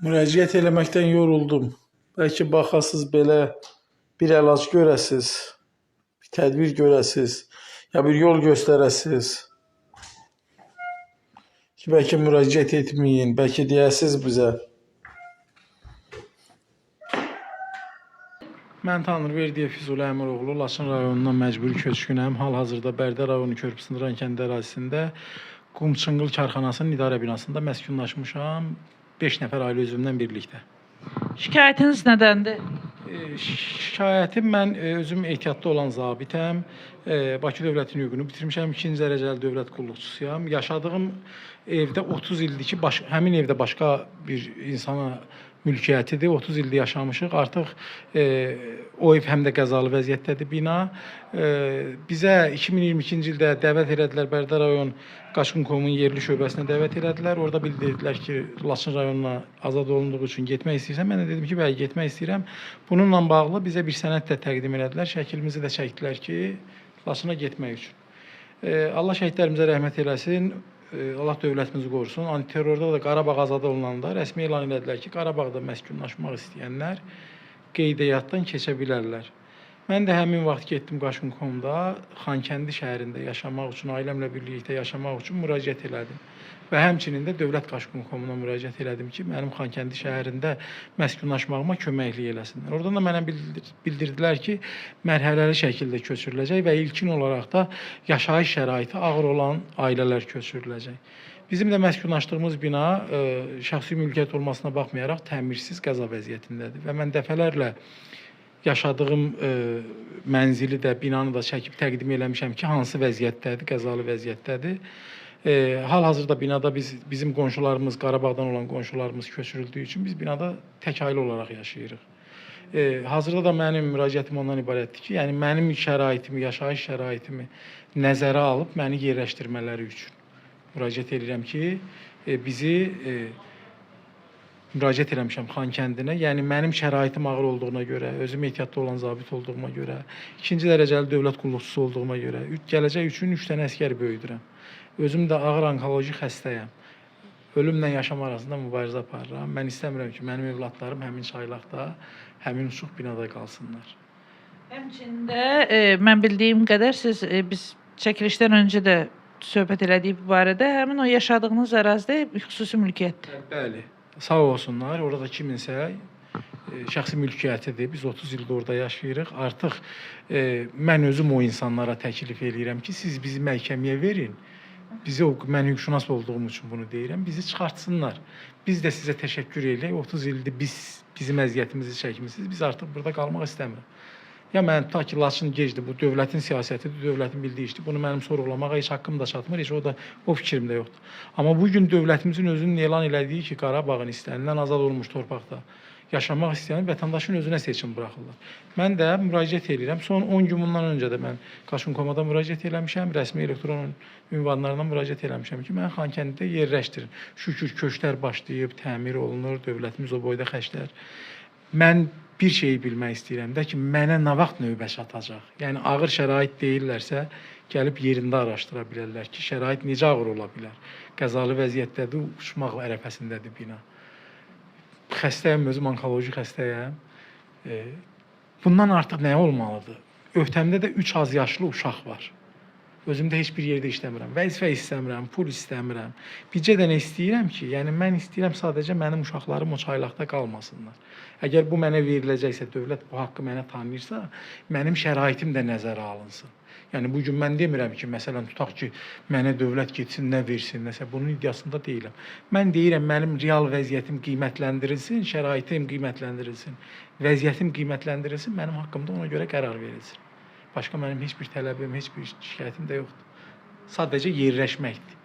Müraciət eləməkdən yoruldum. Bəlkə baxasız belə bir əlac görəsiz, bir tədbir görəsiz, ya bir yol göstərəsiz. Ki bəlkə müraciət etməyin, bəlkə deyəsiz bizə. Mən Tanrıverdiyev Füzuli Əmiroğlu, Laçın rayonundan məcburi köçkünəm. Hal-hazırda Bərdə rayonu Körpüsündran kəndi ərazisində Qumçınqıl Karxanasının idarə binasında məskunlaşmışam. 5 nəfər ailə üzvümdən birlikdə. Şikayətiniz nədəndir? Şikayətim mən özüm ehtiyatlı olan zabitəm. Bakı Dövlət Hüququnu bitirmişəm. 2-ci dərəcəli dövlət qulluqçusuyam. Yaşadığım evdə 30 ildir ki, həmin evdə başqa bir insana mülkiyyətidir. 30 ildir yaşamışıq. Artıq o ev həm də qəzalı vəziyyətdədir bina. Bizə 2022-ci ildə dəvət elədilər, Bərdə rayon Qaçqın.com-un yerli şöbəsinə dəvət elədilər. Orada bildirdilər ki, Laçın rayonuna azad olunduğu üçün getmək istəyirsən. Mən də dedim ki, bəli, getmək istəyirəm. Bununla bağlı bizə bir sənəd də təqdim elədilər. Şəkilimizi də çəkdilər ki, Laçına getmək üçün. Allah şəhidlərimizə rəhmət eləsin. Allah dövlətimizi qorusun. Antiterrorda da Qarabağ azad olunanda rəsmi elan elədilər ki, Qarabağda məskunlaşmaq istəyənlər qeydiyyatdan keçə bilərlər. Mən də həmin vaxt getdim Qaçqın.com-da Xankəndi şəhərində yaşamaq üçün, ailəmlə birlikdə yaşamaq üçün müraciət elədim. Və həmçinin də Dövlət Qaçqın.com-una müraciət elədim ki, mənim Xankəndi şəhərində məskunlaşmağıma köməklik eləsinlər. Oradan da mənə bildirdilər ki, mərhələli şəkildə köçürüləcək və ilkin olaraq da yaşayış şəraiti ağır olan ailələr köçürüləcək. Bizim də məskunlaşdığımız bina şəxsi mülkiyyət olmasına baxmayaraq təmirsiz qəza vəziyyətindədir. Və mən dəfələrlə yaşadığım mənzili də, binanı da çəkib təqdim eləmişəm ki, hansı vəziyyətdədir, qəzalı vəziyyətdədir. Hal-hazırda binada bizim qonşularımız, Qarabağdan olan qonşularımız köçürüldüyü üçün biz binada tək ailə olaraq yaşayırıq. Hazırda da mənim müraciətim ondan ibarətdir ki, yəni mənim şəraitimi, yaşayış şəraitimi nəzərə alıb məni yerləşdirmələri üçün müraciət edirəm ki, bizi müraciət eləmişəm Xankəndinə. Yəni mənim şəraitim ağır olduğuna görə, özüm ehtiyatlı olan zabit olduğuma görə, 2-ci dərəcəli dövlət qulluqçusu olduğuma görə, gələcək üçün 3 dənə əsgər böyüdürəm. Özüm də ağır onkoloji xəstəyəm. Ölümlə yaşam arasında mübarizə aparıram. Mən istəmirəm ki, mənim evladlarım həmin çaylaqda, həmin uçuq binada qalsınlar. Həmçində mən bildiyim qədər siz biz çəkilişdən öncə də söhbət elədik bu barədə. Həmin o yaşadığınız ərazidə xüsusi mülkiyyətdir. Bəli. Sağ olsunlar. Orada kiminsə şəxsi mülkiyyətidir. Biz 30 ildir orada yaşayırıq. Artıq mən özüm o insanlara təklif eləyirəm ki, siz bizi məhkəməyə verin. Mən hüquqşünas olduğum üçün bunu deyirəm. Bizi çıxartsınlar. Biz də sizə təşəkkür eləyək. 30 ildir bizim əziyyətimizi çəkmisiniz. Biz artıq burada qalmaq istəmirik. Ya mən ta ki Laçın gecdir, bu dövlətin siyasətidir, dövlətin bildiyi işdir. Bunu mənim sorğulamağa heç haqqım da çatmır, heç o fikrim də yoxdur. Amma bugün dövlətimizin özünün elan elədiyi ki, Qarabağın istənilən azad olunmuş torpaqda yaşamaq istəyən vətəndaşın özünə seçim buraxırlar. Mən də müraciət edirəm. Son 10 gün bundan öncə də mən Qaçqın.com-da müraciət eləmişəm, rəsmi elektron ünvanlarına müraciət eləmişəm ki, mən Xankəndidə yerləşdirin. Şükür köçlər başlayıb, təmir olunur, dövlətimiz o boyda xərclər. Mən bir şeyi bilmək istəyirəm də ki, mənə nə vaxt növbə çatacaq? Yəni ağır şərait deyirlərsə, gəlib yerində araşdıra bilərlər ki, şərait necə ağır ola bilər? Qəzalı vəziyyətdədir, uçmaq ərəfəsindədir bina. Xəstəyəm, özüm onkoloji xəstəyəm. Bundan artıq nə olmalıdır? Öhdəmdə də 3 az yaşlı uşaq var. Özümdə heç bir yerdə işləmirəm, vəzifə istəmirəm, pul istəmirəm. Bircə dənə istəyirəm ki, yəni mən istəyirəm sadəcə mənim uşaqlarım o çaylaqda qalmasınlar. Əgər bu mənə veriləcəksə, dövlət bu haqqı mənə tanıyırsa, mənim şəraitim də nəzərə alınsın. Yəni bugün mən demirəm ki, məsələn tutaq ki, mənə dövlət getsin, nə versin, nəsə bunun iddiasında deyiləm. Mən deyirəm mənim real vəziyyətim qiymətləndirilsin, şəraitim qiymətləndirilsin, vəziyyətim qiymətləndirilsin, mənim haqqımda ona görə qərar verilsin. Başqa mənim heç bir tələbim, heç bir şikayətim də yoxdur. Sadəcə yerləşməkdir.